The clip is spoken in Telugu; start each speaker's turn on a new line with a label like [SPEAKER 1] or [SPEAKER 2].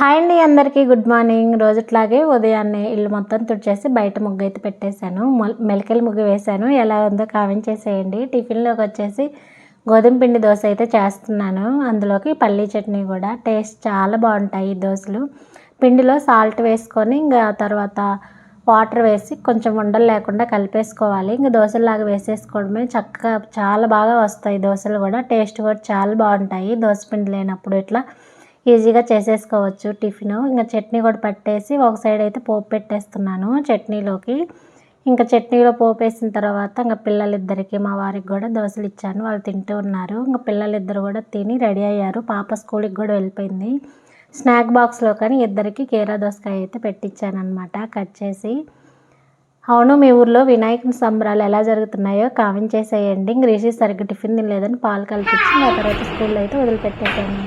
[SPEAKER 1] హాయ్ అండి, అందరికీ గుడ్ మార్నింగ్. రోజుట్లాగే ఉదయాన్నే ఇల్లు మొత్తం తుడిచేసి బయట ముగ్గు అయితే పెట్టేశాను. మెలికల ముగ్గు వేశాను. ఎలా ఉందో కామెంట్ చేసేయండి. టిఫిన్లోకి వచ్చేసి గోధుమ పిండి దోశ అయితే చేస్తున్నాను. అందులోకి పల్లీ చట్నీ కూడా. టేస్ట్ చాలా బాగుంటాయి ఈ దోశలు. పిండిలో సాల్ట్ వేసుకొని ఇంకా తర్వాత వాటర్ వేసి కొంచెం ఉండలు లేకుండా కలిపేసుకోవాలి. ఇంకా దోశలాగా వేసేసుకోవడమే. చక్కగా చాలా బాగా వస్తాయి దోశలు కూడా. టేస్ట్ కూడా చాలా బాగుంటాయి. దోశ పిండి లేనప్పుడు ఇట్లా ఈజీగా చేసేసుకోవచ్చు టిఫిన్. ఇంకా చట్నీ కూడా పట్టేసి ఒక సైడ్ అయితే పోపు పెట్టేస్తున్నాను చట్నీలోకి. ఇంకా చట్నీలో పోపు వేసిన తర్వాత ఇంకా పిల్లలిద్దరికి మా వారికి కూడా దోశలు ఇచ్చాను. వాళ్ళు తింటూ ఉన్నారు. ఇంకా పిల్లలిద్దరు కూడా తిని రెడీ అయ్యారు. పాప స్కూల్కి కూడా వెళ్ళిపోయింది. స్నాక్ బాక్స్లో కానీ ఇద్దరికి కీరా దోసకాయ అయితే పెట్టించాను అనమాట కట్ చేసి. అవును, మీ ఊర్లో వినాయకుని సంబరాలు ఎలా జరుగుతున్నాయో కామెంట్ చేసేయండి. ఇంక రిషి సరిగ్గా టిఫిన్ తినలేదని పాలు కలిపించి ఆ తర్వాత స్కూల్లో అయితే వదిలిపెట్టేశాను.